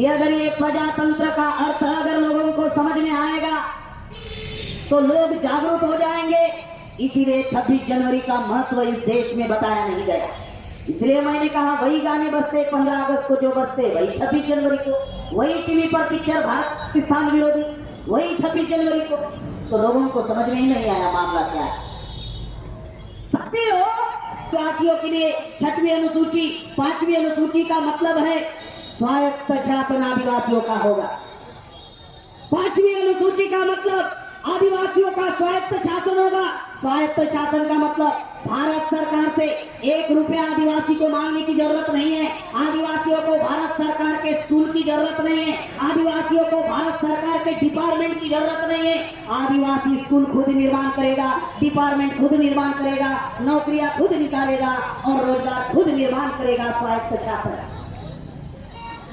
कि अगर ये प्रजातंत्र का अर्थ अगर लोगों को समझ में आएगा तो लोग जागरूक हो जाएंगे। इसीलिए 26 जनवरी का महत्व इस देश में बताया नहीं गया। इसलिए मैंने कहा वही गाने बजते 15 अगस्त को जो बजते, वही 26 जनवरी को, वही टीवी पर पिक्चर भारत पाकिस्तान विरोधी, वही 26 जनवरी को। तो लोगों को समझ में ही नहीं आया मामला क्या है। साथियों, जातियों के लिए 6वीं अनुसूची 5वीं अनुसूची का मतलब है स्वायत्त शासन आदिवासियों का होगा। 5वीं अनुसूची का मतलब आदिवासियों का स्वायत्त शासन होगा। स्वायत्त शासन का मतलब भारत सरकार से 1 रुपया आदिवासी को मांगने की जरूरत नहीं है। आदिवासियों को भारत सरकार के स्कूल की जरूरत नहीं है। आदिवासियों को भारत सरकार के डिपार्टमेंट की जरूरत नहीं है। आदिवासी स्कूल खुद निर्माण करेगा, डिपार्टमेंट खुद निर्माण करेगा, नौकरियां खुद निकालेगा और रोजगार खुद निर्माण करेगा। स्वायत्त शासन।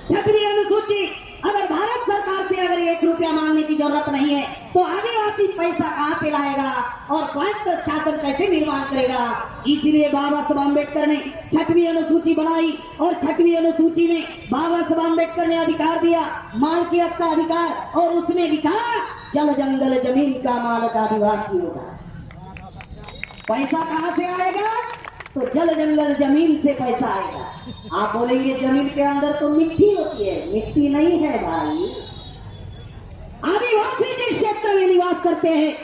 6वीं अनुसूची अगर भारत सरकार से अगर 1 रुपया मांगने की जरूरत नहीं है तो आदिवासी पैसा कहां से लाएगा और स्वायत्त शासन कैसे निर्माण करेगा। इसलिए बाबा साहब अम्बेडकर ने 6वीं अनुसूची बनाई और 6वीं अनुसूची में बाबा साहब अम्बेडकर ने अधिकार दिया, मालकियत का अधिकार, और उसमें लिखा जल जंगल जमीन का मालिक आदिवासी होगा। पैसा कहां से आएगा तो जल जंगल जमीन से पैसा आएगा। आप बोलेंगे जमीन के अंदर तो मिट्टी होती है, मिट्टी नहीं है भाई। आदिवासी जिस क्षेत्र में निवास करते हैं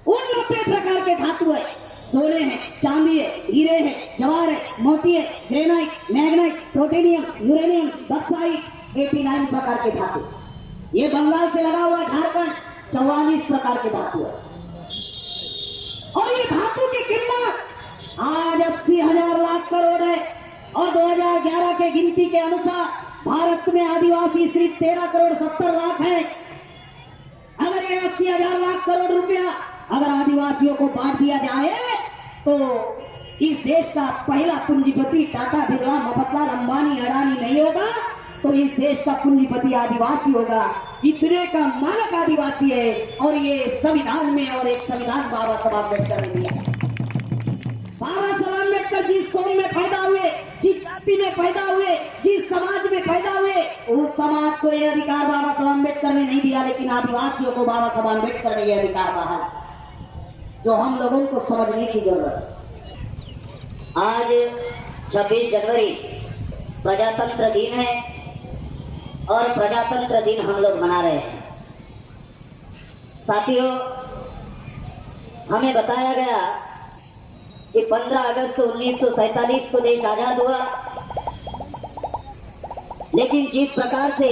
उन 90 प्रकार के धातु है। सोने है, चांदी है, हीरे है, जवाहर है, मोती है, ग्रेनाइट, मैग्नाइट, प्रोटेनियम, यूरेनियम, बक्साइट, 89 प्रकार के धातु। ये बंगाल से लगा हुआ झारखंड 44 प्रकार के धातु है। और ये धातु की कीमत आज 80,000 लाख करोड़ है और 2011 के गिनती के अनुसार भारत में आदिवासी सिर्फ 13 करोड़ 70 लाख है। अगर ये 80,000 लाख करोड़ रुपया अगर आदिवासियों को बांट दिया जाए तो इस देश का पहला पूंजीपति टाटा, बिरला, मफतलाल, अंबानी, अडानी नहीं होगा, तो इस देश का पूंजीपति आदिवासी होगा। इतने का मानक आदिवासी है और ये संविधान में, और एक संविधान बाबा साहब अम्बेडकर ने दिया। बाबा साहब अम्बेडकर जिस कौम में पैदा हुए, जिस जाति में पैदा हुए, जिस समाज में पैदा हुए, उस समाज को यह अधिकार बाबा साहब अम्बेडकर ने नहीं दिया, लेकिन आदिवासियों को बाबा साहब अम्बेडकर ने यह अधिकार दिया, जो हम लोगों को समझने की जरूरत है। आज 26 जनवरी प्रजातंत्र दिन है और प्रजातंत्र दिन हम लोग मना रहे हैं। साथियों, हमें बताया गया कि 15 अगस्त 1947 को देश आजाद हुआ, लेकिन जिस प्रकार से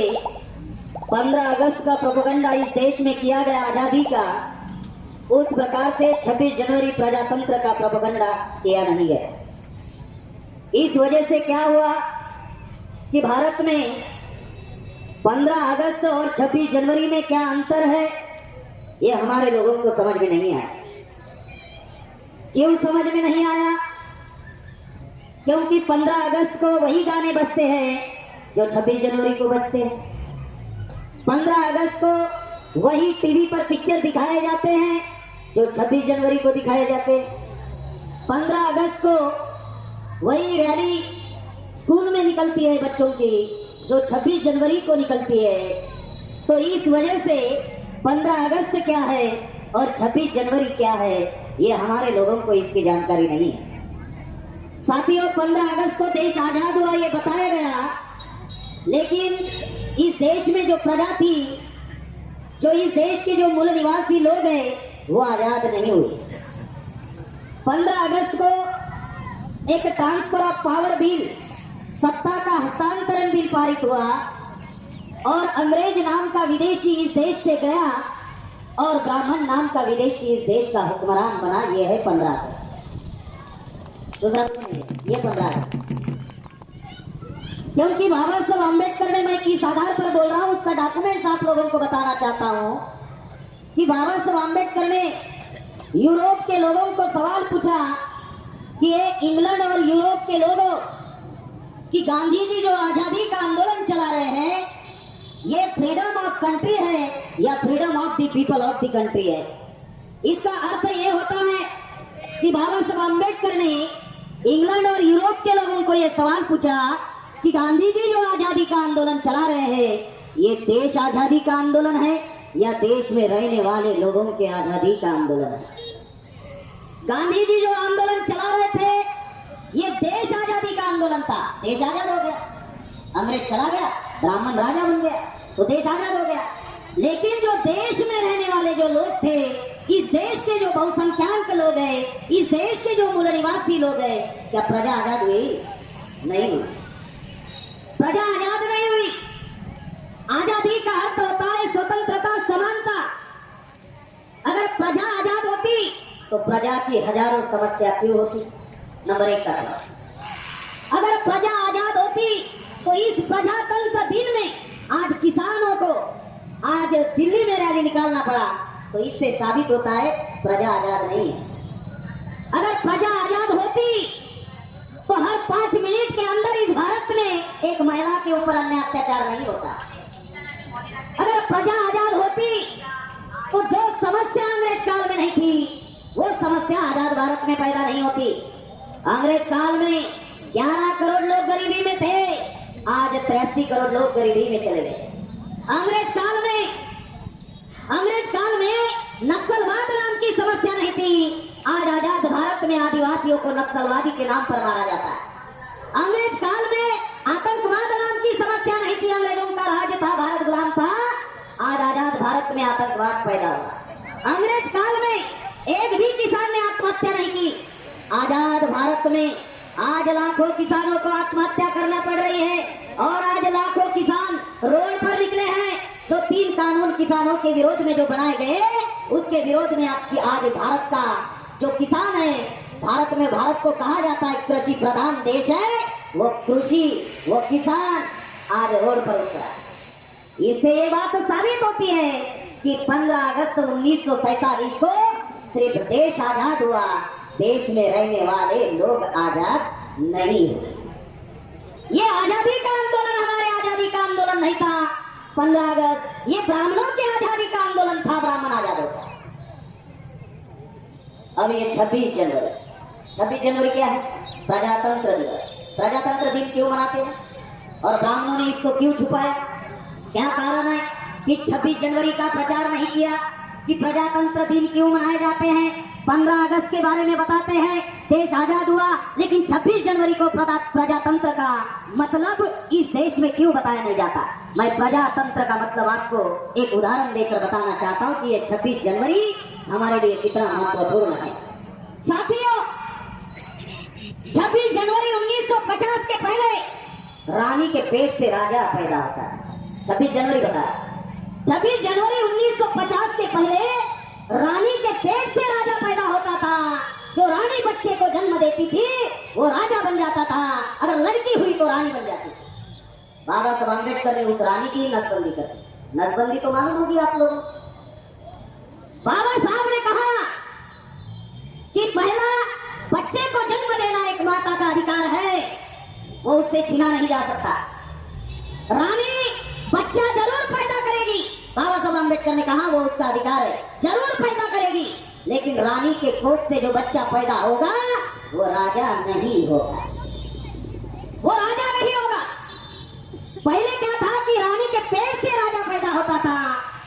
15 अगस्त का प्रोपेगेंडा इस देश में किया गया आजादी का, उस प्रकार से 26 जनवरी प्रजातंत्र का प्रोपेगेंडा किया नहीं गया। इस वजह से क्या हुआ कि भारत में 15 अगस्त और 26 जनवरी में क्या अंतर है, ये हमारे लोगों को समझ में नहीं आया। क्यों समझ में नहीं आया? क्योंकि 15 अगस्त को वही गाने बजते हैं जो 26 जनवरी को बजते हैं। 15 अगस्त को वही टीवी पर पिक्चर दिखाए जाते हैं जो 26 जनवरी को दिखाए जाते हैं। 15 अगस्त को वही रैली स्कूल में निकलती है बच्चों की जो 26 जनवरी को निकलती है। तो इस वजह से 15 अगस्त क्या है और 26 जनवरी क्या है, ये हमारे लोगों को इसकी जानकारी नहीं है। साथियों, 15 अगस्त को देश आजाद हुआ ये बताया गया, लेकिन इस देश में जो प्रजा थी, जो इस देश के जो मूल निवासी लोग हैं, वो आजाद नहीं हुए। 15 अगस्त को एक ट्रांसफर ऑफ पावर बिल, सत्ता का हस्तांतरण बिल पारित हुआ और अंग्रेज नाम का विदेशी इस देश से गया और ब्राह्मण नाम का विदेशी इस देश का हुक्मरान बना। ये है 15 अगस्त। दूसरा नहीं, ये 15 अगस्त। क्योंकि बाबा साहब अम्बेडकर ने, मैं किस आधार पर बोल रहा हूं उसका डॉक्यूमेंट्स आप लोगों को बताना चाहता हूं कि बाबा साहब अम्बेडकर ने यूरोप के लोगों को सवाल पूछा कि ये इंग्लैंड और यूरोप के लोगों कि गांधी जी जो आजादी का आंदोलन चला रहे हैं, ये फ्रीडम ऑफ कंट्री है या freedom of the people of the country है। इसका अर्थ ये होता है कि बाबा साहब अम्बेडकर ने इंग्लैंड और यूरोप के लोगों को ये सवाल पूछा कि गांधी जी जो आजादी का आंदोलन चला रहे ये देश आजादी का आंदोलन है या देश में रहने वाले लोगों के आजादी का आंदोलन है? गांधी जी जो आंदोलन चला रहे थे ये देश आजादी का आंदोलन था। देश आजाद हो गया, अंग्रेज चला गया, ब्राह्मण राजा बन गया तो देश आजाद हो गया। लेकिन जो देश में रहने वाले जो लोग थे, इस देश के जो बहुसंख्याक लोग हैं, इस देश के जो मूल निवासी लोग हैं, क्या प्रजा आजाद हुई? नहीं हुई। प्रजा आजाद नहीं हुई। आजादी का अर्थ होता है स्वतंत्रता, समानता। अगर प्रजा आजाद होती तो प्रजा की हजारों समस्या क्यों होती? नंबर 1 का सवाल। अगर प्रजा आजाद होती तो इस प्रजातंत्र दिन में आज किसानों को आज दिल्ली में रैली निकालना पड़ा, तो इससे साबित होता है प्रजा आजाद नहीं है। अगर प्रजा आजाद होती तो हर 5 मिनट के अंदर इस भारत में एक महिला के ऊपर अन्य अत्याचार नहीं होता। अगर प्रजा आजाद होती तो जो समस्या अंग्रेज काल में नहीं थी वो समस्या आजाद भारत में पैदा नहीं होती। अंग्रेज काल में 11 करोड़ लोग गरीबी में थे, आज 83 करोड़ लोग गरीबी में चले गए। अंग्रेज काल में नक्सलवाद नाम की समस्या नहीं थी, आज आजाद भारत में आदिवासियों को नक्सलवादी के नाम पर मारा जाता है। अंग्रेज काल में आतंकवाद नाम की समस्या नहीं थी, अंग्रेजों का राज था, भारत गुलाम था, आज आजाद भारत में आतंकवाद पैदा हुआ। अंग्रेज काल में एक भी किसान ने आत्महत्या नहीं की, आजाद भारत में आज लाखों किसानों को आत्महत्या करना पड़ रही है और आज लाखों किसान रोड पर निकले हैं। जो 3 कानून किसानों के विरोध में जो बनाए गए, उसके विरोध में आज भारत का जो किसान है, भारत में भारत को कहा जाता है कृषि प्रधान देश है, वो किसान आज रोड पर उतरा। इससे ये बात साबित होती है कि 15 अगस्त 1947 को सिर्फ देश आजाद हुआ, देश में रहने वाले लोग आजाद नहीं हुए। ये आजादी का आंदोलन हमारे आजादी का आंदोलन नहीं था। 15 अगस्त ये ब्राह्मणों के आजादी का आंदोलन था, ब्राह्मण आजाद होता। अब ये 26 जनवरी क्या है? प्रजातंत्र दिवस। प्रजातंत्र दिन क्यों मनाते हैं और ब्राह्मणों ने इसको क्यों छुपाया? क्या कारण है कि 26 जनवरी का प्रचार नहीं किया कि प्रजातंत्र दिन क्यों मनाए जाते हैं? 15 अगस्त के बारे में बताते हैं, देश आजाद हुआ, लेकिन 26 जनवरी को प्रजातंत्र का मतलब इस देश में क्यों बताया नहीं जाता? मैं प्रजातंत्र का मतलब आपको एक उदाहरण देकर बताना चाहता हूं कि ये 26 जनवरी हमारे लिए कितना महत्वपूर्ण है। साथियों, 26 जनवरी 1950 के पहले रानी के पेट से राजा पैदा होता है। 26 जनवरी बताया, 26 जनवरी 1950 के पहले रानी के पेट से राजा पैदा होता था। जो रानी बच्चे को जन्म देती थी वो राजा बन जाता था, अगर लड़की हुई तो रानी बन जाती। बाबा साहब अम्बेडकर ने उस रानी की नसबंदी कर दी। नसबंदी तो मालूम होगी आप लोगों को। बाबा साहब ने कहा कि पहला बच्चे को जन्म देना एक माता का अधिकार है, वो उससे छीना नहीं जा सकता। रानी बच्चा जरूर पैदा करेगी, बाबा साहब अम्बेडकर ने कहा वो उसका अधिकार है, जरूर पैदा करेगी, लेकिन रानी के कोख से जो बच्चा पैदा होगा वो राजा नहीं होगा, वो राजा नहीं होगा। पहले क्या था कि रानी के पेट से राजा पैदा होता था।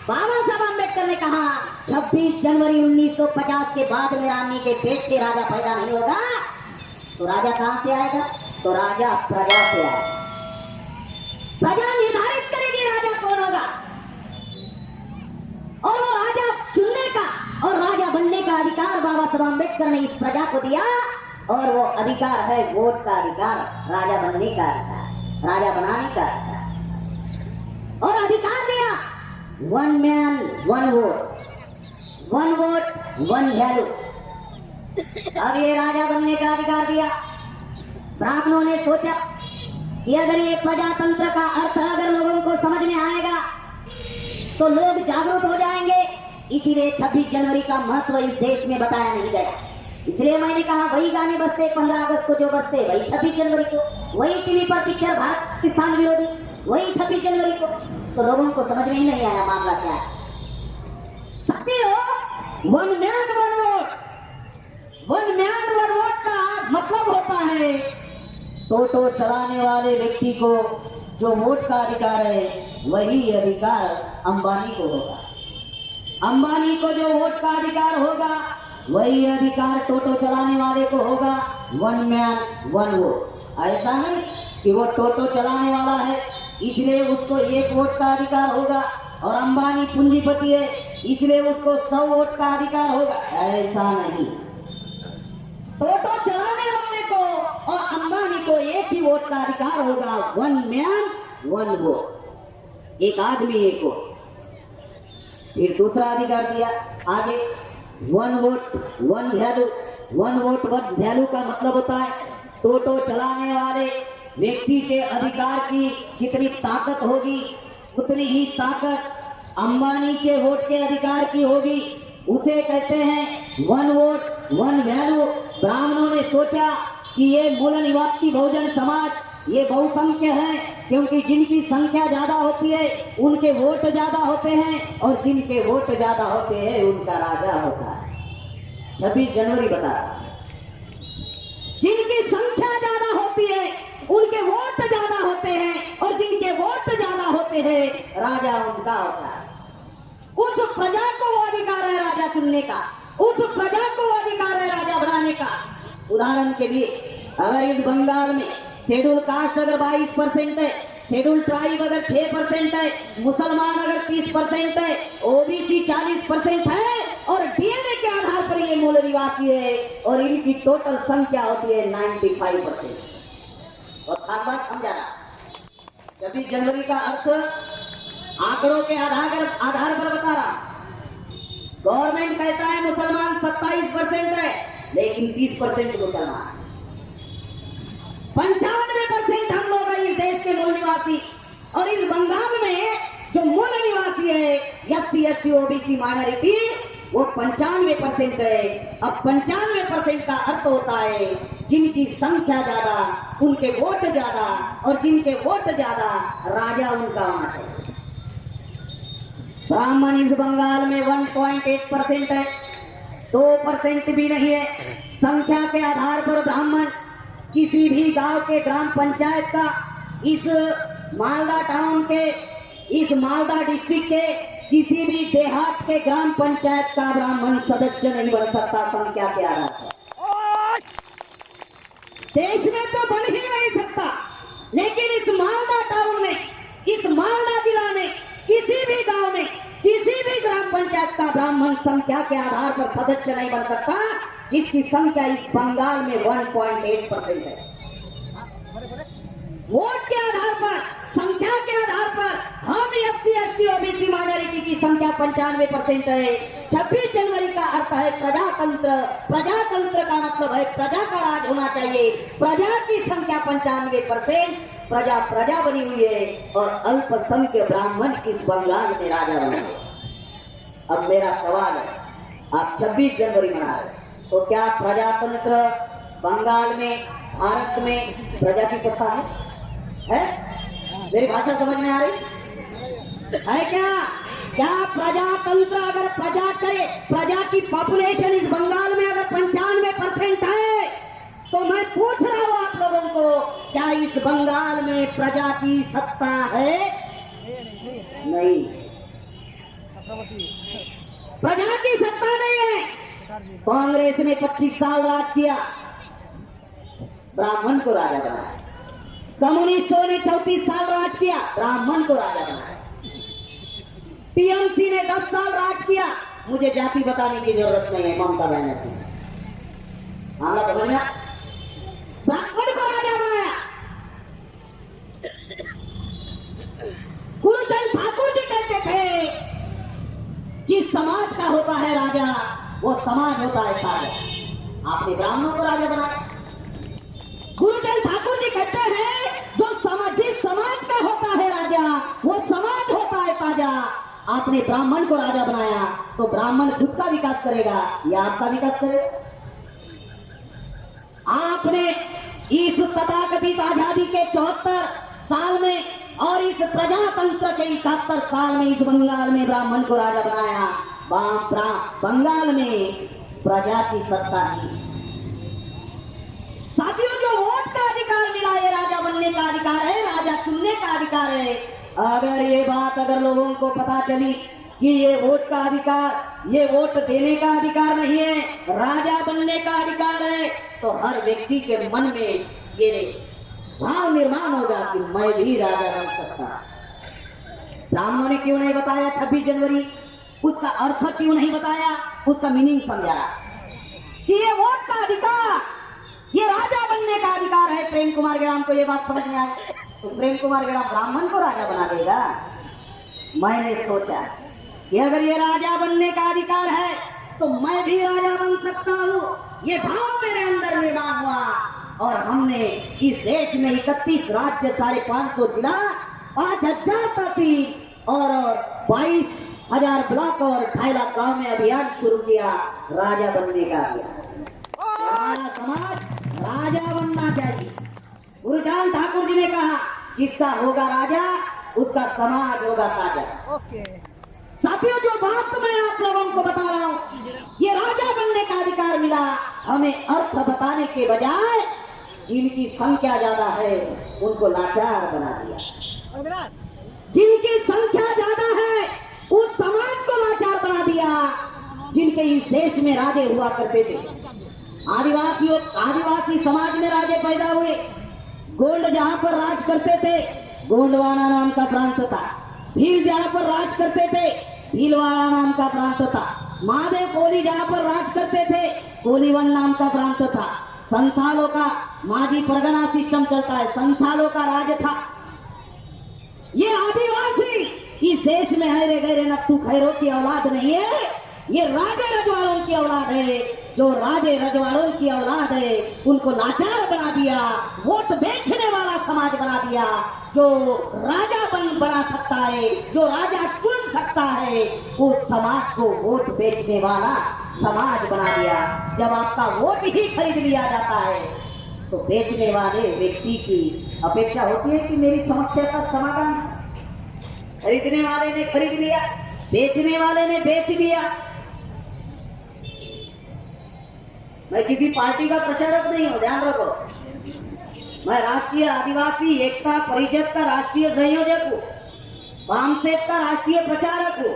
बाबा साहब अम्बेडकर ने कहा 26 जनवरी 1950 के बाद में रानी के पेट से राजा पैदा नहीं होगा, तो राजा कहां से आएगा? तो राजा प्रजा से आएगा। प्रजा निर्धारित करेगी राजा कौन होगा, और वो राजा चुनने का और राजा बनने का अधिकार बाबा साहब अम्बेडकर ने इस प्रजा को दिया, और वो अधिकार है वोट का अधिकार, राजा बनने का अधिकार, राजा बनाने का अधिकार, और अधिकार दिया 1 मैन 1 वोट, 1 वोट 1 वैल्यू। अब ये राजा बनने का अधिकार दिया। ब्राह्मणों ने सोचा कि अगर ये प्रजातंत्र का अर्थ अगर लोगों को समझ में आएगा तो लोग जागरूक हो जाएंगे, इसीलिए 26 जनवरी का महत्व इस देश में बताया नहीं गया। इसलिए मैंने कहा वही गाने बजते 15 अगस्त को जो बजते, वही 26 जनवरी को, वही टीवी पर पिक्चर भारत पाकिस्तान विरोधी, वही 26 जनवरी को, तो लोगों को समझ में ही नहीं आया मामला क्या है। साथियों, 1 मैन 1 वोट, 1 मैन 1 वोट का मतलब होता है टोटो चलाने वाले व्यक्ति को जो वोट का अधिकार है वही अधिकार अंबानी को होगा। अंबानी को जो वोट का अधिकार होगा वही अधिकार टोटो चलाने वाले को होगा। One man one vote. ऐसा नहीं कि वो टोटो चलाने वाला है इसलिए उसको 1 वोट का अधिकार होगा और अंबानी पूंजीपति है इसलिए उसको 100 वोट का अधिकार होगा। ऐसा नहीं। टोटो चलाने वाले को और अंबानी को 1 ही वोट का अधिकार होगा। One man one vote. एक आदमी 1 वोट। फिर दूसरा अधिकार दिया आगे, 1 वोट 1 वैल्यू। 1 वोट 1 वैल्यू का मतलब होता है टोटो चलाने वाले व्यक्ति के अधिकार की जितनी ताकत होगी उतनी ही ताकत अंबानी के वोट के अधिकार की होगी। उसे कहते हैं 1 वोट 1 वैल्यू। ब्राह्मणों ने सोचा कि ये मूल निवासी बहुजन समाज ये बहुसंख्य है क्योंकि जिनकी संख्या ज्यादा होती है उनके वोट ज्यादा होते हैं और जिनके वोट ज्यादा होते हैं उनका राजा होता है। 26 जनवरी बता रहा है जिनकी संख्या ज्यादा होती है उनके वोट ज्यादा होते हैं और जिनके वोट ज्यादा होते हैं राजा उनका होता है। उस प्रजा को वो अधिकार है राजा चुनने का, उस प्रजा को वो अधिकार है राजा बनाने का। उदाहरण के लिए अगर इस बंगाल में शेड्यूल कास्ट अगर 22% है, शेड्यूल ट्राइब अगर 6% है, मुसलमान अगर 30% है, ओबीसी 40% है और डीएनए के आधार पर ये मूल निवासी है और इनकी टोटल संख्या होती है 95%। और खास बात समझाना, 26 जनवरी का अर्थ आंकड़ों के आधार पर बता रहा। गवर्नमेंट कहता है मुसलमान 27% है लेकिन 30% मुसलमान, 95% हम लोग हैं इस देश के मूल निवासी। और इस बंगाल में जो मूल निवासी है एससी एसटी ओबीसी माइनॉरिटी वो 95% है। अब 95% का अर्थ होता है जिनकी संख्या ज्यादा उनके वोट ज्यादा और जिनके वोट ज्यादा राजा उनका होना चाहिए। ब्राह्मण इस बंगाल में 1.8% है, 2% भी नहीं है। संख्या के आधार पर ब्राह्मण किसी भी गांव के ग्राम पंचायत का, इस मालदा टाउन के, इस मालदा डिस्ट्रिक्ट के किसी भी देहात के ग्राम पंचायत का ब्राह्मण सदस्य नहीं बन सकता संख्या के आधार पर। देश में तो बन ही नहीं सकता, लेकिन इस मालदा टाउन में, इस मालदा जिला में किसी भी गांव में किसी भी ग्राम पंचायत का ब्राह्मण संख्या के आधार पर सदस्य नहीं बन सकता जिसकी संख्या इस बंगाल में 1.8% है। वोट के आधार पर, संख्या के आधार पर हम एससी एसटी ओबीसी माइनॉरिटी की संख्या 95% है। 26 जनवरी का अर्थ है प्रजातंत्र। प्रजातंत्र का मतलब है प्रजा का राज होना चाहिए। प्रजा की संख्या 95%, प्रजा प्रजा बनी हुई है और अल्पसंख्य ब्राह्मण इस बंगाल में राजा बने। अब मेरा सवाल है, आप 26 जनवरी मना रहे तो क्या प्रजातंत्र बंगाल में, भारत में प्रजा की सत्ता है? मेरी भाषा समझ में आ रही है क्या? क्या प्रजातंत्र अगर प्रजा करे, प्रजा की पॉपुलेशन इस बंगाल में अगर 95% है तो मैं पूछ रहा हूं आप लोगों को, क्या इस बंगाल में प्रजा की सत्ता है? नहीं, प्रजा की सत्ता नहीं है। कांग्रेस ने 25 साल राज किया, ब्राह्मण को राजा बनाया। कम्युनिस्टों ने 34 साल राज किया, ब्राह्मण को राजा बनाया। टीएमसी ने 10 साल राज किया, मुझे जाति बताने की जरूरत नहीं है, ममता बनर्जी मामला समझ में, ब्राह्मण को राजा बनाया। गुरुचंद ठाकुर जी कहते थे जिस समाज का होता है राजा वो समाज होता है राजा। आपने ब्राह्मणों को राजा बनाया। गुरुचंद ठाकुर जी कहते हैं जिस समाज का होता है राजा वो समाज होता है ताजा। आपने ब्राह्मण को राजा बनाया तो ब्राह्मण खुद का विकास करेगा या आपका विकास करेगा? आपने इस तथाकथित आजादी के 74 साल में और इस प्रजातंत्र के 71 साल में इस बंगाल में ब्राह्मण को राजा बनाया। बंगाल में प्रजा की सत्ता नहीं। साथियों, जो वोट का अधिकार मिला है, राजा बनने का अधिकार है, राजा चुनने का अधिकार है। अगर ये बात अगर लोगों को पता चली कि ये वोट का अधिकार, ये वोट देने का अधिकार नहीं है, राजा बनने का अधिकार है, तो हर व्यक्ति के मन में ये भाव निर्माण होगा कि मैं भी राजा बन सकता। ब्राह्मणों ने क्यों नहीं बताया 26 जनवरी, उसका अर्थ क्यों नहीं बताया, उसका मीनिंग समझाया कि ये वोट का अधिकार, ये राजा बनने का अधिकार है। प्रेम कुमार गेराम को ये बात समझ में आई तो प्रेम कुमार गेराम ब्राह्मण को राजा बना देगा। मैंने सोचा कि अगर ये राजा बनने का अधिकार है तो मैं भी राजा बन सकता हूँ। ये भाव मेरे अंदर निर्माण हुआ और हमने इस देश में 31 राज्य, 550 जिला, 5000 तहसील और 22,000 ब्लॉक और 2.5 लाख गांव में अभियान शुरू किया राजा बनने का अभियान। हमारा समाज राजा बनना चाहिए। गुरुचांद ठाकुर जी ने कहा जिसका होगा राजा उसका समाज होगा ताजा। साथियों, जो बात मैं आप लोगों को बता रहा हूँ, ये राजा बनने का अधिकार मिला हमें अर्थ बताने के बजाय जिनकी संख्या ज्यादा है उनको लाचार बना दिया। जिनकी संख्या ज्यादा है उस समाज को लाचार बना दिया जिनके इस देश में राजे हुआ करते थे। आदिवासी समाज में राजे पैदा हुए। गोंड जहां पर राज करते थे, गोंडवाना नाम का प्रांत था। भील जहां पर राज करते थे, भीलवाड़ा नाम का प्रांत था। महादेव कोली जहां पर राज करते थे, कोलीवन नाम का प्रांत था। संथालों का माझी परगना सिस्टम चलता है, संथालों का राज था। ये आदिवासी इस देश में हैरे गहरे नत्थू खैरों की औलाद नहीं है, ये राजे रजवाड़ों की औलाद है। जो राजे रजवाड़ों की औलाद है उनको लाचार बना दिया, वोट बेचने वाला समाज बना दिया। जो राजा बना सकता है, जो राजा चुन सकता है, उस समाज को वोट बेचने वाला समाज बना दिया। जब आपका वोट ही खरीद लिया जाता है तो बेचने वाले व्यक्ति की अपेक्षा होती है कि मेरी समस्या का समाधान। खरीदने वाले ने खरीद लिया, बेचने वाले ने बेच दिया। मैं किसी पार्टी का प्रचारक नहीं हूं, ध्यान रखो। मैं राष्ट्रीय आदिवासी एकता परिषद का राष्ट्रीय संयोजक हूँ, वामसेप का राष्ट्रीय प्रचारक हूँ,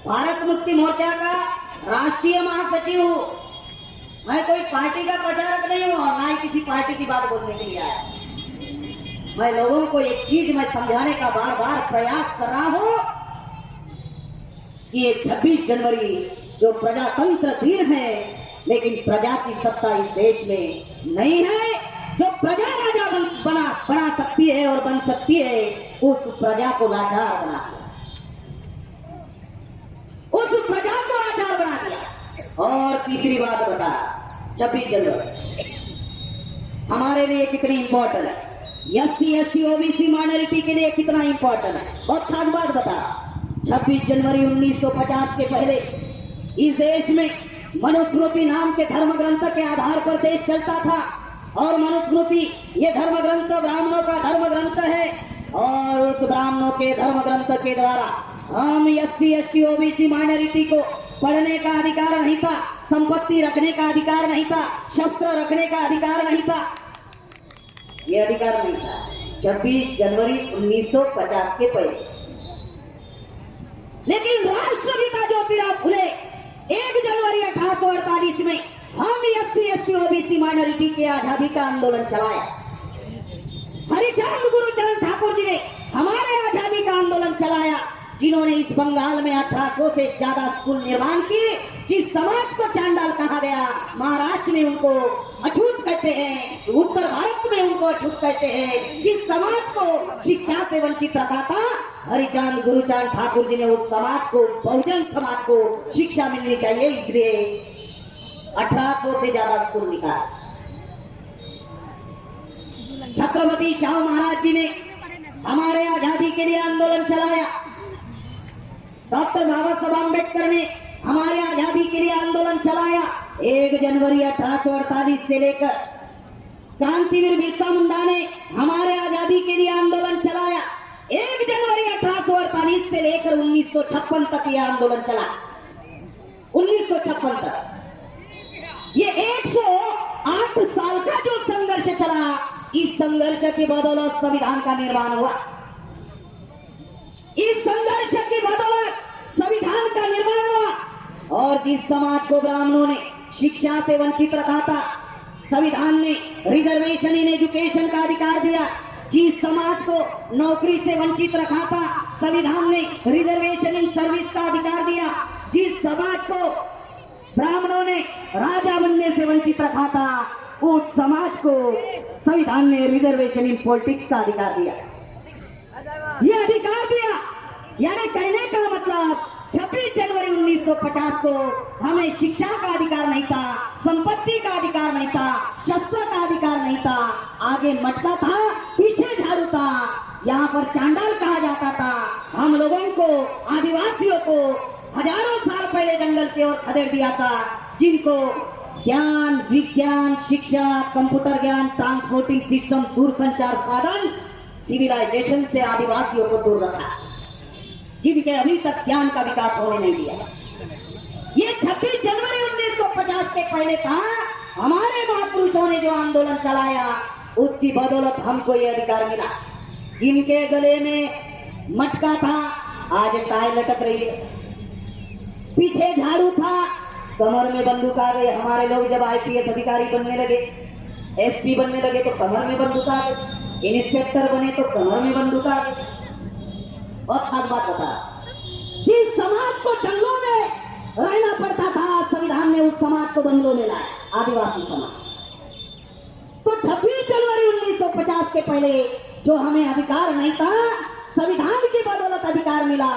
भारत मुक्ति मोर्चा का राष्ट्रीय महासचिव हूँ। मैं कोई पार्टी का प्रचारक नहीं हूँ और ना ही किसी पार्टी की बात बोलने के लिए आया। मैं लोगों को एक चीज मैं समझाने का बार बार प्रयास कर रहा हूँ कि ये 26 जनवरी जो प्रजातंत्र दिन है, लेकिन प्रजा की सत्ता इस देश में नहीं है। जो प्रजा राजा बना सकती है और बन सकती है, उस प्रजा को लाचार बना दिया, उस प्रजा को लाचार बना दिया। और तीसरी बात बता, 26 जनवरी हमारे लिए कितनी इंपॉर्टेंट है, SC ST OBC माइनॉरिटी के लिए कितना इंपॉर्टेंट है। बहुत खास बात बता, 26 जनवरी 1950 के पहले इस देश में मनुस्मृति नाम के धर्म ग्रंथ के आधार पर देश चलता था। और मनुस्मृति ये धर्म ग्रंथ ब्राह्मणों का धर्म ग्रंथ है और उस ब्राह्मणों के धर्म ग्रंथ के द्वारा हम SC ST OBC माइनॉरिटी को पढ़ने का अधिकार नहीं था, संपत्ति रखने का अधिकार नहीं था, शस्त्र रखने का अधिकार नहीं था। ये अधिकार नहीं था 26 जनवरी 1950 के पहले। लेकिन राष्ट्रपिता ज्योतिराव फुले 1 जनवरी 1848 में हम SC ST OBC माइनॉरिटी के आजादी का आंदोलन चलाया। हरिचंद गुरुचरण ठाकुर जी ने हमारे आजादी का आंदोलन चलाया, जिन्होंने इस बंगाल में 1800 से ज्यादा स्कूल निर्माण किए। जिस समाज को चांडाल कहा गया, महाराष्ट्र में उनको अछूत कहते हैं, उत्तर भारत में उनको अछूत कहते हैं। जिस समाज को शिक्षा से वंचित रखा था, हरिचंद गुरुचरण ठाकुर जी ने उस समाज को, बहुजन समाज को शिक्षा मिलनी चाहिए, इसलिए 1800 से ज्यादा स्कूल निकाला। छत्रपति शाहू महाराज जी ने हमारे आजादी के लिए आंदोलन चलाया। डॉक्टर बाबा साहब अम्बेडकर ने हमारे आजादी के लिए आंदोलन चलाया। 1 जनवरी 1848 से लेकर क्रांतिवीर बिरसा मुंडा ने हमारे आजादी के लिए आंदोलन चलाया। 1 जनवरी 1848 से लेकर 1956 तक यह आंदोलन चला। 1956 तक ये 108 साल का जो संघर्ष चला, इस संघर्ष के बदौलत संविधान का निर्माण हुआ। पर जिस समाज को ब्राह्मणों ने शिक्षा से वंचित रखा था, संविधान ने रिजर्वेशन इन एजुकेशन का अधिकार दिया। जिस समाज को नौकरी से वंचित रखा था, संविधान ने रिजर्वेशन इन सर्विस का अधिकार दिया। जिस समाज को ब्राह्मणों ने राजा बनने से वंचित रखा था, उस समाज को संविधान ने रिजर्वेशन इन पॉलिटिक्स का अधिकार दिया। ये अधिकार दिया, यानी कहने का मतलब 26 जनवरी 1950 को हमें शिक्षा का अधिकार नहीं था, संपत्ति का अधिकार नहीं था, शस्त्र का अधिकार नहीं था, आगे मटका था, पीछे झाड़ू था, यहाँ पर चांडाल कहा जाता था। हम लोगों को, आदिवासियों को हजारों साल पहले जंगल की ओर खदेड़ दिया था, जिनको ज्ञान, विज्ञान, शिक्षा, कंप्यूटर ज्ञान, ट्रांसपोर्टिंग सिस्टम, दूरसंचार साधन, सिविलाइजेशन से आदिवासियों को दूर रखा, जिनके अभी तक ज्ञान का विकास होने नहीं दिया। ये 26 जनवरी 1950 के पहले था। हमारे महापुरुषों ने जो आंदोलन चलाया, उसकी बदौलत हमको ये अधिकार मिला। जिनके गले में मटका था, आज टाई लटक रही है। पीछे झाड़ू था, कमर में बंदूक आ गई। हमारे लोग जब आईपीएस अधिकारी बनने लगे, एसपी बनने लगे, तो कमर में बंदूक आ गई। इंस्पेक्टर बने तो कमर में बंदूक आ गई। और खास बात बता, जिस समाज को जंगलों में रहना पड़ता था, संविधान ने उस समाज को बंगलों में लाया, आदिवासी समाज। तो 26 जनवरी 1950 के पहले जो हमें अधिकार नहीं था, संविधान की बदौलत अधिकार मिला।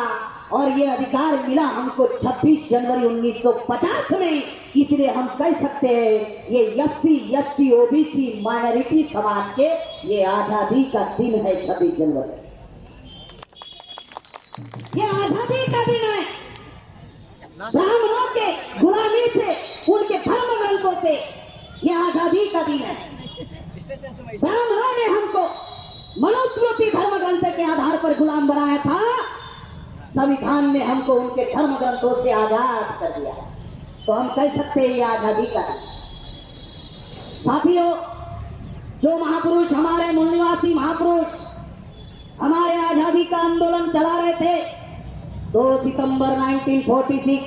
और ये अधिकार मिला हमको 26 जनवरी 1950 में। इसलिए हम कह सकते हैं ये एससी, एसटी, ओबीसी, माइनॉरिटी समाज के ये आजादी का दिन है 26 जनवरी। ये आजादी का दिन है। ब्राह्मणों के गुलामी से, उनके धर्म ग्रंथों से ये आजादी का दिन है। ब्राह्मणों ने हमको मनुस्मृति धर्म ग्रंथ के आधार पर गुलाम बनाया था, संविधान ने हमको उनके धर्म ग्रंथों से आजाद कर दिया। तो हम कह सकते हैं ये आजादी का दिन। साथियों, जो महापुरुष, हमारे मूल निवासी महापुरुष हमारे आजादी का आंदोलन चला रहे थे, 2 सितंबर 1946,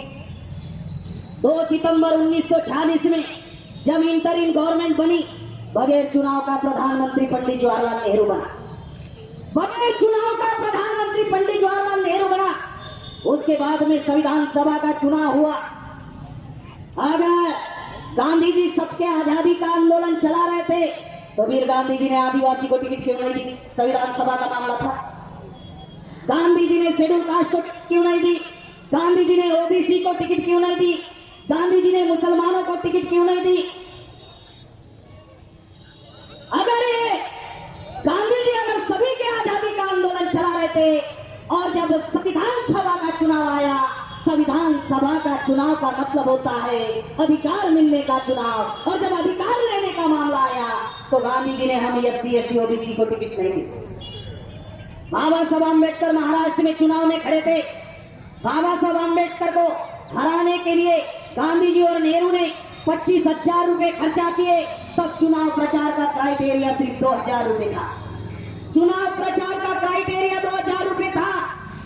2 सितंबर 1946 में जब इंटरिम गवर्नमेंट बनी, बगैर चुनाव का प्रधानमंत्री पंडित जवाहरलाल नेहरू बना। बगैर चुनाव का प्रधानमंत्री पंडित जवाहरलाल नेहरू बना। उसके बाद में संविधान सभा का चुनाव हुआ। अगर गांधी जी सबके आजादी का आंदोलन चला रहे थे, तो फिर गांधी जी ने आदिवासी को टिकट क्यों नहीं दी? संविधान सभा का मामला था। गांधी जी ने शेड्यूल कास्ट को क्यों नहीं दी? गांधी जी ने ओबीसी को टिकट क्यों नहीं दी? गांधी जी ने मुसलमानों को टिकट क्यों नहीं दी? अगर ये गांधी जी अगर सभी के आजादी का आंदोलन चला रहे थे, और जब संविधान सभा का चुनाव आया, संविधान सभा का चुनाव का मतलब होता है अधिकार मिलने का चुनाव, और जब अधिकार लेने का मामला आया तो गांधी जी ने हमें एससी, एसटी, ओबीसी को टिकट नहीं दी। बाबा साहब अम्बेडकर महाराष्ट्र में चुनाव में खड़े थे। बाबा साहब अम्बेडकर को हराने के लिए गांधी जी और नेहरू ने 25,000 रुपए खर्चा किए। तब चुनाव प्रचार का क्राइटेरिया सिर्फ 2,000 रुपए था। चुनाव प्रचार का क्राइटेरिया 2,000 रुपए था।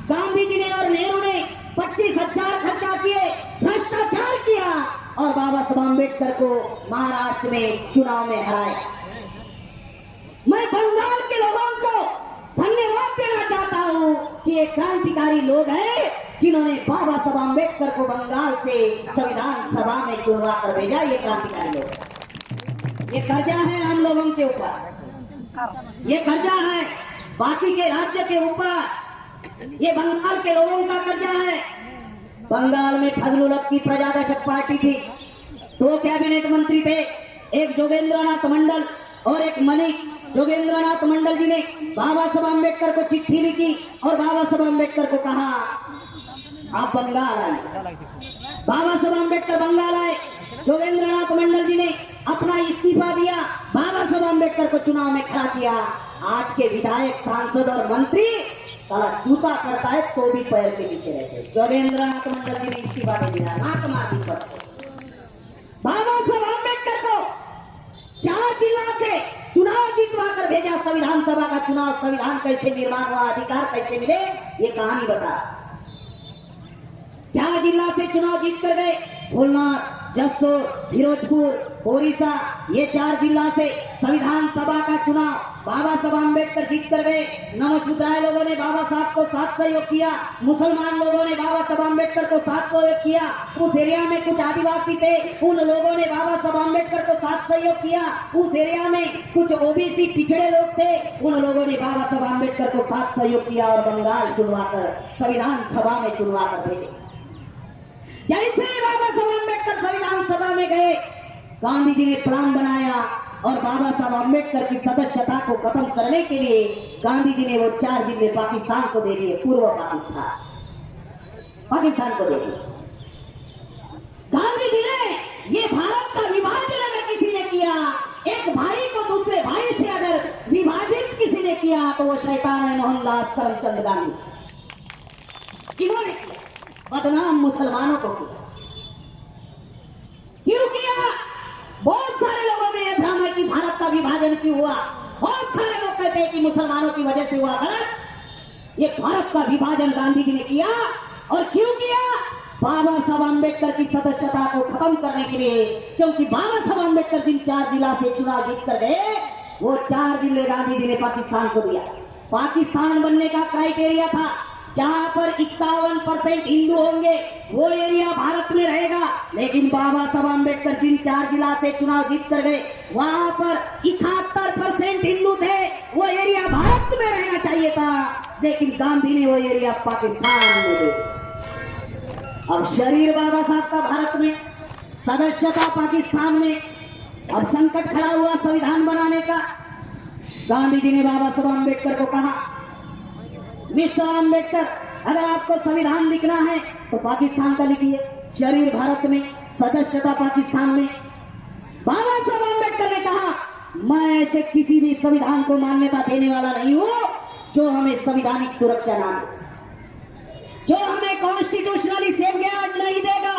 गांधी जी ने और नेहरू ने 25,000 खर्चा किए, भ्रष्टाचार किया और बाबा साहब अम्बेडकर को महाराष्ट्र में चुनाव में हराया। मैं बंगाल के लोगों को धन्यवाद देना चाहता हूं कि ये क्रांतिकारी लोग हैं जिन्होंने बाबा साहब अम्बेडकर को बंगाल से संविधान सभा में चुनवा कर भेजा। ये क्रांतिकारी लोग, ये कर्जा है हम लोगों के ऊपर, ये कर्जा है बाकी के राज्य के ऊपर, ये बंगाल के लोगों का कर्जा है। बंगाल में फजलुल हक की प्रजादशक पार्टी थी, 2 कैबिनेट मंत्री थे, एक जोगेंद्रनाथ मंडल और एक मलिक। जोगेंद्रनाथ मंडल जी ने बाबा साहब अम्बेडकर को चिट्ठी लिखी और बाबा साहब अम्बेडकर को कहा आप बंगाल आए। बाबा साहब अम्बेडकर बंगाल आए। जोगेंद्रनाथ मंडल जी ने अपना इस्तीफा दिया, बाबा साहब अम्बेडकर को चुनाव में खड़ा किया। आज के विधायक, सांसद और मंत्री साला जूता करता है तो भी पैर के पीछे रहते। जोगेंद्रनाथ मंडल जी ने इस्तीफा दे दिया, नाक मारी पर। बाबा साहब अम्बेडकर को 4 जिला से चुनाव जीतवा कर भेजा। संविधान सभा का चुनाव, संविधान कैसे निर्माण हुआ, अधिकार कैसे मिले, ये कहानी बता। 4 जिला से चुनाव जीत कर गए। फुलनाथ, जसोर, फिरोजपुर, ओडिशा, ये 4 जिला से संविधान सभा का चुनाव बाबा साहब अम्बेडकर जीत कर गए। नमशूद्राय लोगों ने बाबा साहब को साथ सहयोग किया, मुसलमान लोगों ने बाबा साहब अम्बेडकर को साथ सहयोग किया, उस एरिया में कुछ आदिवासी थे, उन लोगों ने बाबा साहब अम्बेडकर को साथ सहयोग किया, उस एरिया में कुछ ओबीसी पिछड़े लोग थे, उन लोगों ने बाबा साहब अम्बेडकर को साथ सहयोग किया और बंगाल चुनवाकर संविधान सभा में चुनवाकर भेजे। जैसे बाबा साहब अम्बेडकर संविधान सभा में गए, गांधी जी ने प्लान बनाया और बाबा साहब अम्बेडकर की सदस्यता को खत्म करने के लिए गांधी जी ने वो 4 जिले पाकिस्तान को दे दिए, पूर्व पाकिस्तान को दे दिए। गांधी जी ने ये भारत का विभाजन अगर किसी ने किया, एक भाई को दूसरे भाई से अगर विभाजित किसी ने किया तो वो शैतान है मोहनदास करमचंद गांधी। किन्होंने किया? बदनाम मुसलमानों को किया। क्यों किया? बहुत सारे लोगों में यह भ्रम है कि भारत का विभाजन क्यों हुआ। बहुत सारे लोग कहते हैं कि मुसलमानों की वजह से हुआ। गलत। ये भारत का विभाजन गांधी जी ने किया। और क्यों किया? बाबा साहब अम्बेडकर की सदस्यता को खत्म करने के लिए। क्योंकि बाबा साहब अम्बेडकर जिन 4 जिला से चुनाव जीत कर गए, वो 4 जिले गांधी जी ने पाकिस्तान को दिया। पाकिस्तान बनने का क्राइटेरिया था जहां पर 51% हिंदू होंगे वो एरिया भारत में रहेगा। लेकिन बाबा साहब अम्बेडकर जिन 4 जिला से चुनाव जीत कर गए, वहां पर 71% हिंदू थे, वो एरिया भारत में रहना चाहिए था, लेकिन गांधी ने वो एरिया पाकिस्तान में दे दिया। अब शरीर बाबा साहब का भारत में, सदस्यता पाकिस्तान में। अब संकट खड़ा हुआ संविधान बनाने का। गांधी जी ने बाबा साहब अम्बेडकर को कहा, मिस्टर अम्बेडकर, अगर आपको संविधान लिखना है तो पाकिस्तान का लिखिए, शरीर भारत में, सदस्यता पाकिस्तान में। बाबा साहब अम्बेडकर ने कहा, मैं ऐसे किसी भी संविधान को मान्यता देने वाला नहीं हूं जो हमें संवैधानिक सुरक्षा ना दे, जो हमें कॉन्स्टिट्यूशनली सेफगार्ड नहीं देगा।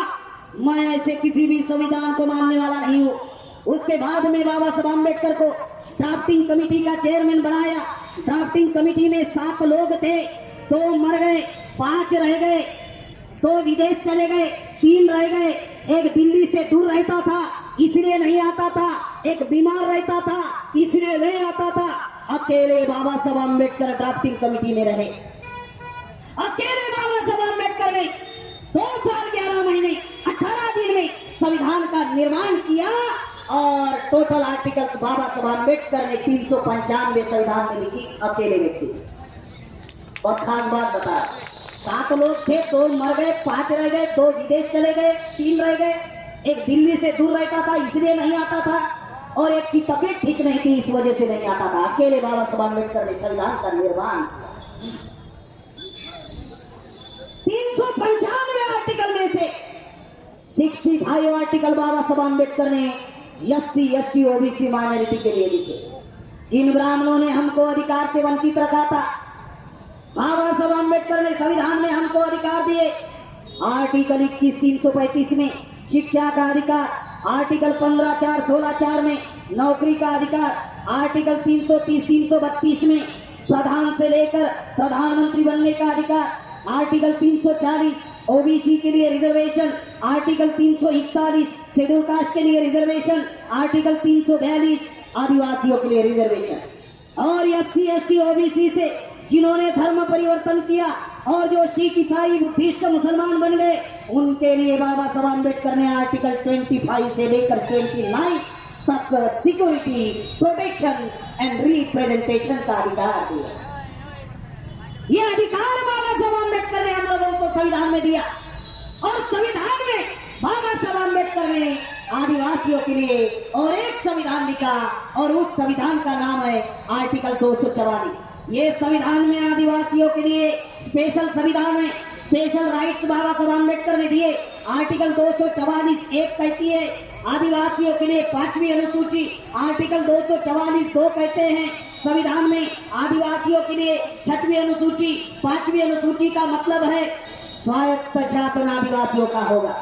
मैं ऐसे किसी भी संविधान को मानने वाला नहीं हूं। उसके बाद में बाबा साहब अम्बेडकर को ड्राफ्टिंग कमेटी का चेयरमैन बनाया। ड्राफ्टिंग कमेटी में 7 लोग थे, 2 मर गए, 5 रह गए, 2 विदेश चले गए, 3 रह गए। एक दिल्ली से दूर रहता था इसलिए नहीं आता था, एक बीमार रहता था इसलिए नहीं आता था। अकेले बाबा साहब अम्बेडकर ड्राफ्टिंग कमेटी में रहे। अकेले बाबा साहब अम्बेडकर ने 2 साल 11 महीने 18 दिन में संविधान का निर्माण किया और टोटल आर्टिकल्स बाबा साहब अम्बेडकर ने 395 संविधान में लिखी, अकेले व्यक्ति। बहुत खास बात बता, 7 लोग थे, 2 मर गए, 5 रह गए, 2 विदेश चले गए, 3 रह गए। एक दिल्ली से दूर रहता था इसलिए नहीं आता था, और एक की तबीयत ठीक नहीं थी इस वजह से नहीं आता था। अकेले बाबा साहब अम्बेडकर ने संविधान का निर्माण किया। 395 आर्टिकल में से 65 आर्टिकल बाबा साहब अम्बेडकर ने SC, ST, OBC माइनॉरिटी के लिए लिखे। जिन ब्राह्मणों ने हमको अधिकार से वंचित रखा था, बाबा साहब अम्बेडकर ने संविधान में हमको अधिकार दिए। आर्टिकल 21, 335 में शिक्षा का अधिकार, आर्टिकल 15, 4, 16, 4 में नौकरी का अधिकार, आर्टिकल 330, 332 में प्रधान से लेकर प्रधानमंत्री बनने का अधिकार, आर्टिकल 340 ओबीसी के लिए रिजर्वेशन, आर्टिकल 341 शेड्यूल कास्ट के लिए रिजर्वेशन, आर्टिकल 342 आदिवासियों के लिए रिजर्वेशन। और SC, ST, OBC से जिन्होंने धर्म परिवर्तन किया और जो सिख, ईसाई, बुद्धिस्ट, मुसलमान बन गए, उनके लिए बाबा साहब अम्बेडकर ने आर्टिकल 25 से लेकर 29 तक सिक्योरिटी, प्रोटेक्शन एंड रिप्रेजेंटेशन का अधिकार दिया। ये अधिकार बाबा साहब अम्बेडकर ने हम लोगों को संविधान में दिया। और संविधान में बाबा साहब अम्बेडकर ने आदिवासियों के लिए और एक संविधान लिखा, और उस संविधान का नाम है आर्टिकल 244। ये संविधान में आदिवासियों के लिए स्पेशल संविधान है, स्पेशल राइट्स बाबा साहब अम्बेडकर ने दिए। आर्टिकल 244 एक कहती है आदिवासियों के लिए 5वीं अनुसूची, आर्टिकल 244(2) कहते हैं संविधान में आदिवासियों के लिए 6वीं अनुसूची। 5वीं अनुसूची का मतलब है स्वायत्त शासन आदिवासियों का होगा।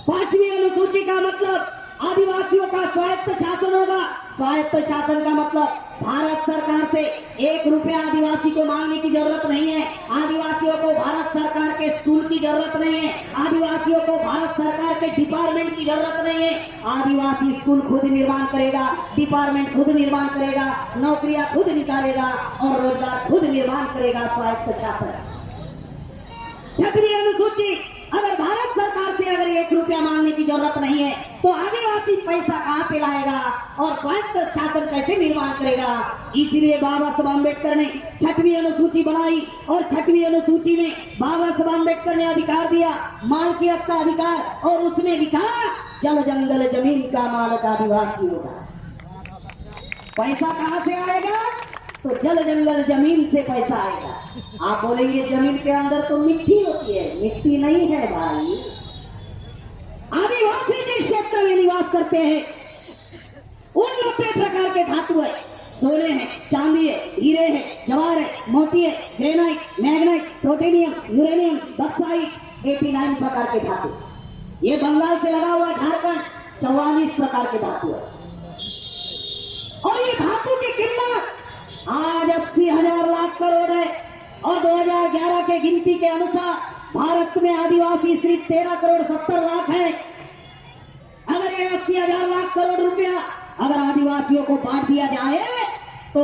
5वीं अनुसूची का मतलब आदिवासियों का स्वायत्त शासन होगा। स्वायत्त शासन का मतलब भारत सरकार से 1 रुपया आदिवासी को मांगने की जरूरत नहीं है। आदिवासियों को भारत सरकार के स्कूल की जरूरत नहीं है, आदिवासियों को भारत सरकार के डिपार्टमेंट की जरूरत नहीं है। आदिवासी स्कूल खुद निर्माण करेगा, डिपार्टमेंट खुद निर्माण करेगा, नौकरियां खुद निकालेगा और रोजगार खुद निर्माण करेगा। स्वायत्त शासन। 6वीं अनुसूची अगर भारत सरकार से अगर 1 रुपया मांगने की जरूरत नहीं है तो आदिवासी पैसा कहां से लाएगा और स्वायत्त शासन कैसे निर्माण करेगा? इसलिए बाबा साहब अम्बेडकर ने 6वीं अनुसूची बनाई और 6वीं अनुसूची में बाबा साहब अम्बेडकर ने अधिकार दिया, मालकियत का अधिकार, और उसमें लिखा जल जंगल जमीन का मालिक आदिवासी होगा। पैसा कहां से आएगा? तो जल जंगल जमीन से पैसा आएगा। आप बोलेंगे जमीन के अंदर तो मिट्टी होती है, मिट्टी नहीं है भाई। आदिवासी जिस क्षेत्र में निवास करते हैं उन 90 प्रकार के धातु है, सोने है, चांदी है, हीरे है, जवाहर है, मोती है, granite, Magnite, plutonium, uranium, bauxite, 89 प्रकार के धातु। ये बंगाल से लगा हुआ झारखंड 44 प्रकार के धातु है। और ये धातु की कीमत आज 80,000 लाख करोड़ है और 2011 के गिनती के अनुसार भारत में आदिवासी सिर्फ 13 करोड़ 70 लाख है। अगर ये 80,000 लाख करोड़ रुपया अगर आदिवासियों को बांट दिया जाए तो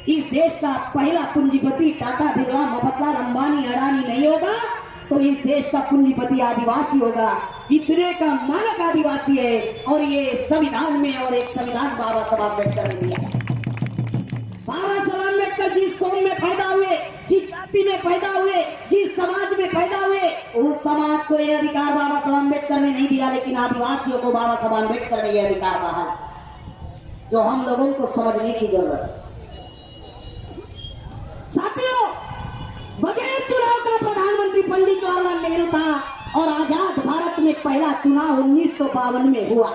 इस देश का पहला पूंजीपति टाटा, बिरला, मफतलाल, अंबानी, अडानी नहीं होगा, तो इस देश का पूंजीपति आदिवासी होगा। इतने का मानक आदिवासी है और ये संविधान में, और एक संविधान बाबा साहब अम्बेडकर ने दिया। बाबा साहब अम्बेडकर जिस कौम में पैदा हुए, जिस जाति में पैदा हुए, जिस समाज में पैदा हुए, उस समाज को यह अधिकार बाबा साहब अम्बेडकर ने नहीं दिया, लेकिन आदिवासियों को बाबा साहब अम्बेडकर ने यह अधिकार बहाल, जो हम लोगों को समझने की जरूरत है। साथियों, बगैर चुनाव का प्रधानमंत्री पंडित जवाहरलाल नेहरू था और आजाद भारत में पहला चुनाव 1952 में हुआ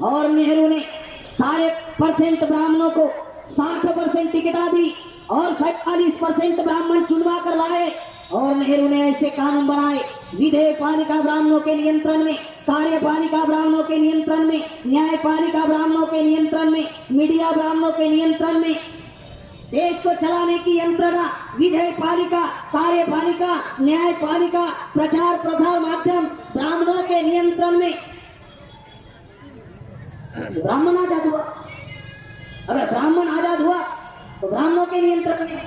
और नेहरू ने 60% ब्राह्मणों को 60% टिकटा दी और 47% ब्राह्मण चुनवा कर लाए। और नेहरू ने ऐसे कानून बनाए, विधेयपालिका ब्राह्मणों के नियंत्रण में, कार्यपालिका ब्राह्मणों के नियंत्रण में, न्यायपालिका ब्राह्मणों के नियंत्रण में, मीडिया ब्राह्मणों के नियंत्रण में। देश को चलाने की यंत्रणा विधेयपालिका, कार्यपालिका, न्यायपालिका, प्रचार प्रसार माध्यम ब्राह्मणों के नियंत्रण में। ब्राह्मण आजाद हुआ, अगर ब्राह्मण आजाद हुआ तो ब्राह्मणों के नियंत्रण में।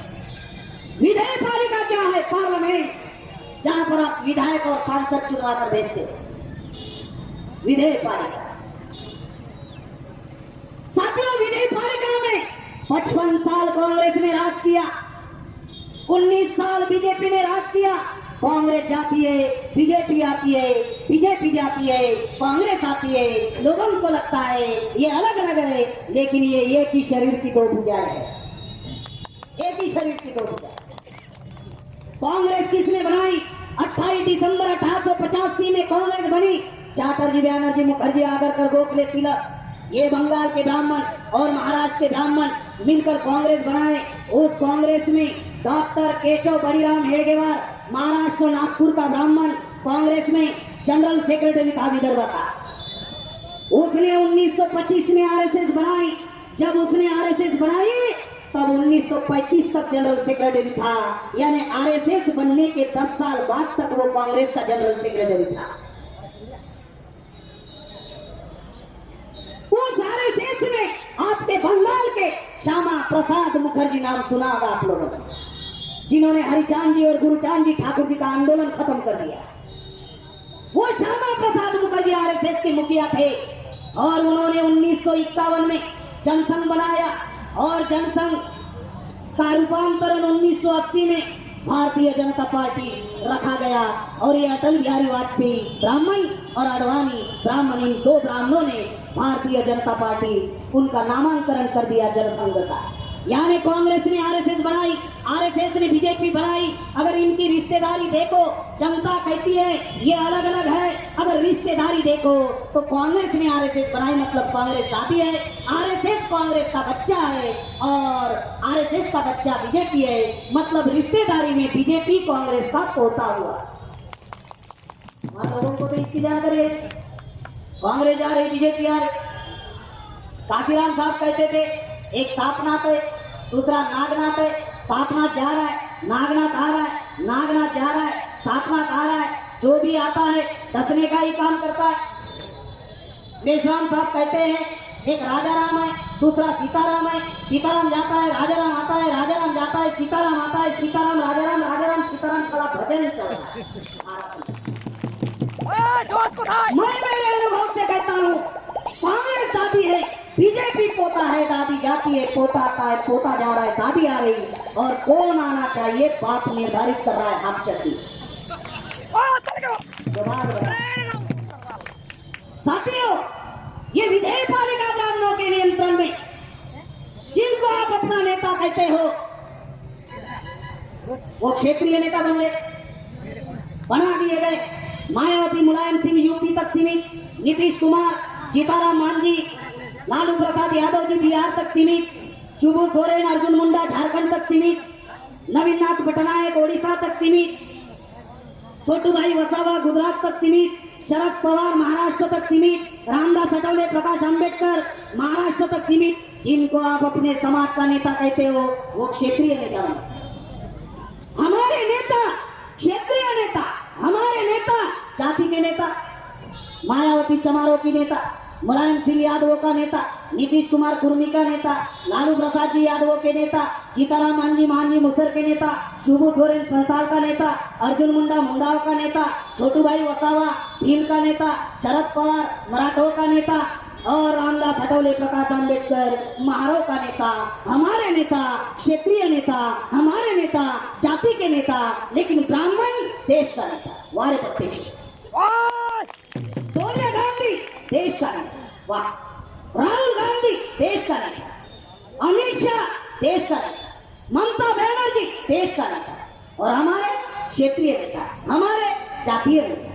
विधेयपालिका क्या है? पार्लियामेंट, जहां पर आप विधायक और सांसद चुनवा कर भेजते हैं, विधेयपालिका। साथियों, विधेयपालिका में 55 साल कांग्रेस ने राज किया, 19 साल बीजेपी ने राज किया। कांग्रेस जाती है, बीजेपी आती है, बीजेपी जाती है, कांग्रेस आती है। लोगों को लगता है ये अलग अलग है, लेकिन ये एक ही शरीर की दो भुजाएं है, एक ही शरीर की दो भुजाएं। कांग्रेस किसने बनाई? 28 दिसंबर 1885 में कांग्रेस बनी। चैटर्जी, बैनर्जी, मुखर्जी, आगरकर, गोखले, तिलक, ये बंगाल के ब्राह्मण और महाराष्ट्र के ब्राह्मण मिलकर कांग्रेस बनाए। उस कांग्रेस में डॉक्टर केशव बड़ीराम हेडगेवार, महाराष्ट्र नागपुर का ब्राह्मण, कांग्रेस में जनरल सेक्रेटरी था, विदर्भ का। उसने 1925 में आरएसएस बनाई। जब उसने आरएसएस बनाई तब 1935 तक जनरल सेक्रेटरी था, यानी आरएसएस बनने के 10 साल बाद तक वो कांग्रेस का जनरल सेक्रेटरी था। उस आरएसएस ने आपके बंगाल के श्यामा प्रसाद मुखर्जी नाम सुना होगा आप लोगों ने, जिन्होंने हरिचांद जी और गुरुचांद जी ठाकुर जी का आंदोलन खत्म कर दिया। वो श्यामा प्रसाद मुखर्जी आरएसएस के मुखिया थे और उन्होंने 1951 में जनसंघ बनाया और जनसंघ का रूपांतरण 1980 में भारतीय जनता पार्टी रखा गया। और ये अटल बिहारी वाजपेयी ब्राह्मण और अडवाणी ब्राह्मण, इन दो ब्राह्मणों ने भारतीय जनता पार्टी, उनका नामांकन कर दिया जनसंघ का। यानी कांग्रेस ने आरएसएस बनाई, आरएसएस ने बीजेपी बनाई। अगर इनकी रिश्तेदारी देखो, जनता कहती है ये अलग अलग है। अगर रिश्तेदारी देखो तो कांग्रेस ने आरएसएस बनाई, मतलब कांग्रेस जाती है। आरएसएस कांग्रेस का बच्चा है और आरएसएस का बच्चा बीजेपी है, मतलब रिश्तेदारी में बीजेपी कांग्रेस का पोता हुआ। हम लोगों को तो इसकी जानकारी है, कांग्रेस जा रही, बीजेपी आ रही। काशीराम साहब कहते थे एक सापनाथ है, दूसरा नागनाथ है। सापनाथ जा रहा है, नागनाथ आ रहा है, नागनाथ जा रहा है, सातनाथ आ रहा है, जो भी आता है दसने का ही काम करता है। मेश्राम साहब कहते हैं एक राजा राम है, दूसरा सीताराम है, सीताराम जाता है राजा राम आता है, राजा राम जाता है सीताराम आता है, सीताराम राजा राम सीताराम, साला भजन चल रहा है। मैं मेरे अनुभव से कहता हूँ, कांग्रेस दादी है, बीजेपी पोता है, दादी जाती है, पोता आता है, पोता जा रहा है, दादी आ रही है, और कौन आना चाहिए बाप निर्धारित कर रहा है। हाथ चलती साथियों, ये विधेयक पालिका ब्राह्मणों के नियंत्रण में, जिनको आप अपना नेता कहते हो, वो क्षेत्रीय नेता बना दिए गए। मायावती मुलायम सिंह यूपी तक सीमित, नीतीश कुमार, जीताराम मांझी, लालू प्रसाद यादव जी बिहार तक सीमित, शिबू सोरेन अर्जुन मुंडा झारखंड तक सीमित, नवीन नाथ पटनायक ओडिशा तक सीमित, छोटू भाई वसावा गुजरात तक सीमित, शरद पवार महाराष्ट्र तक सीमित, रामदास अठवले प्रकाश अंबेडकर महाराष्ट्र तक सीमित। जिनको आप अपने समाज का नेता कहते हो वो क्षेत्रीय नेता बने। हमारे नेता क्षेत्रीय नेता, हमारे नेता जाति के नेता, मायावती चमारों की नेता, मुलायम सिंह यादवों का नेता, नीतीश कुमार कुर्मी का नेता, लालू प्रसाद जी यादवों के नेता, जीताराम मांझी मुसर के नेता, शिबू सोरेन संताल का नेता, अर्जुन मुंडा मुंडाओं का नेता, छोटू भाई वसावा भील का नेता, शरद पवार मराठों का नेता, और रामदास अठवले प्रकाश अंबेडकर महारों का नेता। हमारे नेता क्षेत्रीय नेता, हमारे नेता जाति के नेता, लेकिन ब्राह्मण देश का नेता। वारे पत्ते सोनिया गांधी देश का नेता, वाह, राहुल गांधी देश का नेता, अमित शाह देश का नेता, ममता बनर्जी देश का नेता, और हमारे क्षेत्रीय नेता, हमारे जातीय नेता।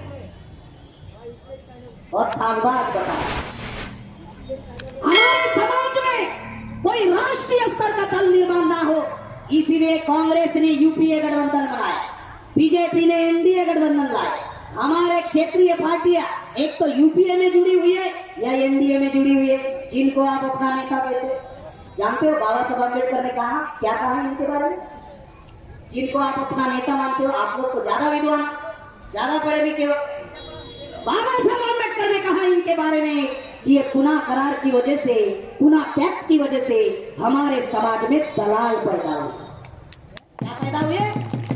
और थागबाज बता, हमारे समाज में कोई राष्ट्रीय स्तर का दल निर्माण ना हो, इसीलिए कांग्रेस ने यूपीए गठबंधन बनाया, बीजेपी ने एनडीए गठबंधन लाया। हमारे क्षेत्रीय पार्टियां एक तो यूपीए में जुड़ी हुई है या एनडीए में जुड़ी हुई है। जिनको आप अपना नेता कहते हो, जानते हो बाबा साहब अम्बेडकर ने कहा, क्या कहा इनके बारे में? जिनको आप अपना नेता मानते हो, आप लोग तो ज्यादा विद्वान, ज्यादा पढ़े लिखे हो। बाबा साहब अम्बेडकर ने कहा इनके बारे में, ये पुनः करार की वजह से, पुनः पैक्ट की वजह से हमारे समाज में दलाल पैदा हुए। क्या पैदा हुए?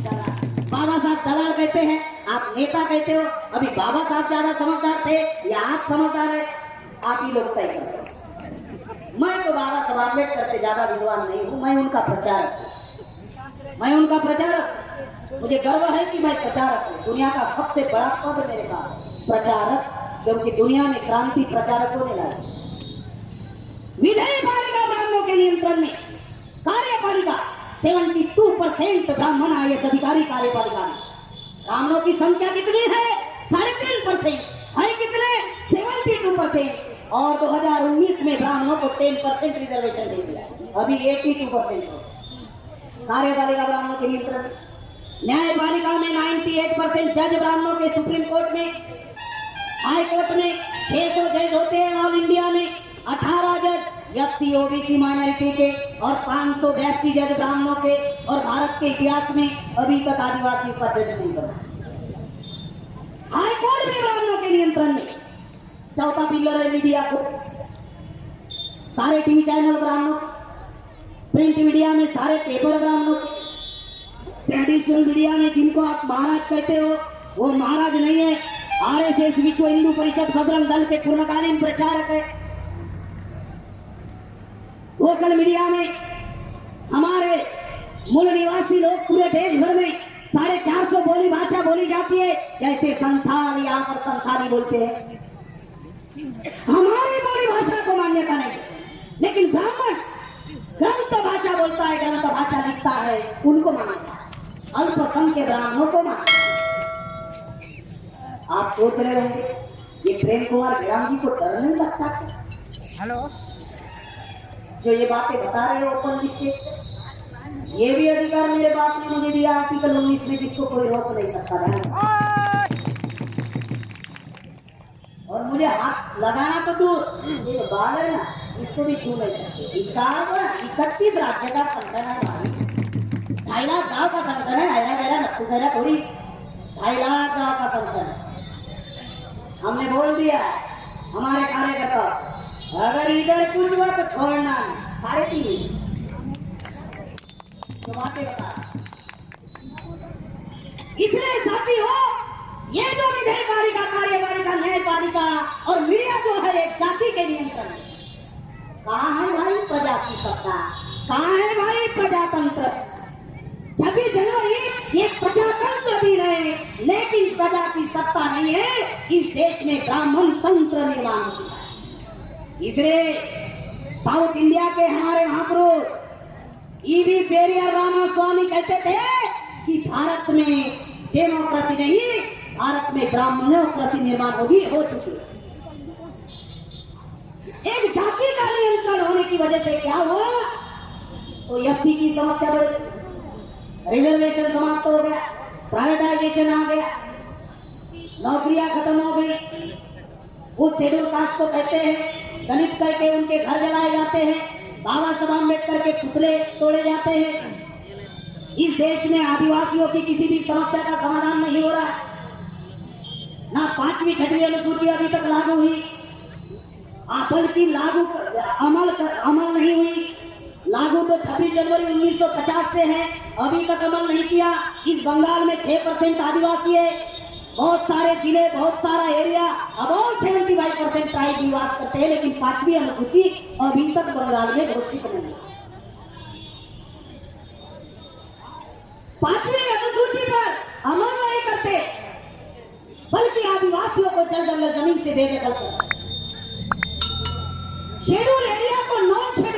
दलाल। बाबा साहब दलाल कहते हैं, आप नेता कहते हो। अभी बाबा साहब ज्यादा समझदार थे या आप समझदार है? आप ही लोग तय करते हो। मैं तो बाबा साहब अम्बेडकर से ज्यादा विद्वान नहीं हूँ, मैं उनका प्रचारक, मैं उनका प्रचारक। मुझे गर्व है कि मैं प्रचारक हूँ। दुनिया का सबसे बड़ा पद मेरे पास है, प्रचारक, क्योंकि दुनिया में क्रांति प्रचारक होने लगा। विधेयक पालिका ब्राह्मणों के नियंत्रण में, कार्यपालिका 72% ब्राह्मण आईएएस अधिकारी कार्यपालिका में। ब्राह्मणों की संख्या कितनी है? 3.5% है। कितने? 72%। और 2019 में ब्राह्मणों को 10% रिजर्वेशन दे दिया, अभी 82% हो। कार्यपालिका ब्राह्मणों के नियंत्रण में। न्यायपालिका में 98% जज ब्राह्मणों के, सुप्रीम कोर्ट में, हाई कोर्ट में 600 जज होते हैं ऑल इंडिया में, 18 जज एससी ओबीसी माइनॉरिटी के और 582 जज ब्राह्मणों के। और भारत के इतिहास में अभी तक आदिवासी का जज नहीं बना। हाई कोर्ट भी ब्राह्मणों के नियंत्रण में। चौथा पिलर है मीडिया को, सारे टीवी चैनल ब्राह्मणों, प्रिंट मीडिया में सारे पेपर ब्राह्मणों के, ट्रेडिशनल मीडिया में जिनको आप महाराज कहते हो वो महाराज नहीं है, आरएसएस विश्व हिंदू परिषद बजरंग दल के पूर्णकालीन प्रचारक है। लोकल मीडिया में हमारे मूल निवासी लोग पूरे देश भर में 450 बोली भाषा बोली जाती है, जैसे संथाल, यहाँ पर संथाली बोलते हैं। हमारी बोली भाषा को मान्यता नहीं, लेकिन ब्राह्मण ग्रंथ भाषा बोलता है, ग्रंथ भाषा लिखता है, उनको मान्यता है। अल्पसंख्यक ब्राह्मणों को मान्यता। आप सोच रहे होंगे ये प्रेम कुमार गिराम जी को डर नहीं लगता? हेलो, जो ये बातें बता रहे हो ओपन स्टेज, ये भी अधिकार मेरे बाप ने मुझे दिया आर्टिकल 19 में, जिसको कोई रोक नहीं सकता है। और मुझे हाथ लगाना तो दूर, ये बाल है ना, इसको भी छू नहीं सकते। 31 राज्य का संगठन है, 2.5 लाख गांव का संगठन है, आयरा गहरा नक्कू गहरा थोड़ी, 2.5 लाख गांव का संगठन है। हमने बोल दिया हमारे कार्यकर्ता, अगर इधर कुछ हुआ तो छोड़ना नहीं, 3.5 तो बातें बता। इसलिए साथी हो, ये जो विधेयक पालिका, कार्यपालिका, न्यायपालिका और मीडिया जो है एक जाति के नियंत्रण में। कहाँ है भाई प्रजा की सत्ता, कहाँ है भाई प्रजातंत्र? 26 जनवरी एक प्रजातंत्र दिन है, लेकिन प्रजा की सत्ता नहीं है। इस देश में ब्राह्मण तंत्र निर्माण हो चुका है। इसलिए साउथ इंडिया के हमारे महापुरुष ईवी पेरियार रामास्वामी कहते थे कि भारत में डेमोक्रेसी नहीं, भारत में ब्राह्मणोक्रेसी निर्माण हो चुकी है। एक जाति का नियंत्रण होने की वजह से क्या हुआ? तो एससी की समस्या बढ़ गई, रिजर्वेशन समाप्त हो गया, प्राइवेटाइजेशन आ गया, नौकरियां खत्म हो गई। कुछ शेड्यूल कास्ट को कहते हैं, दलित करके उनके घर जलाए जाते हैं, बाबा साहब अम्बेडकर के पुतले तोड़े जाते हैं। इस देश में आदिवासियों की किसी भी समस्या का समाधान नहीं हो रहा है। ना 5वीं 6वीं अनुसूची अभी तक लागू हुई, बल्कि अमल नहीं हुई। लागू तो 26 जनवरी 1950 से है, अभी तक अमल नहीं किया। इस बंगाल में 6% आदिवासी है, बहुत सारे जिले, बहुत सारा एरिया, अबाउट 75% ट्राइब निवास करते हैं, लेकिन 5वीं अनुसूची अभी तक बंगाल में घोषित नहीं है। 5वीं अनुसूची पर अमल नहीं करते, बल्कि आदिवासियों को जल जंगल जमीन से बेदखल करते। शेड्यूल एरिया को नॉन शेड्यूल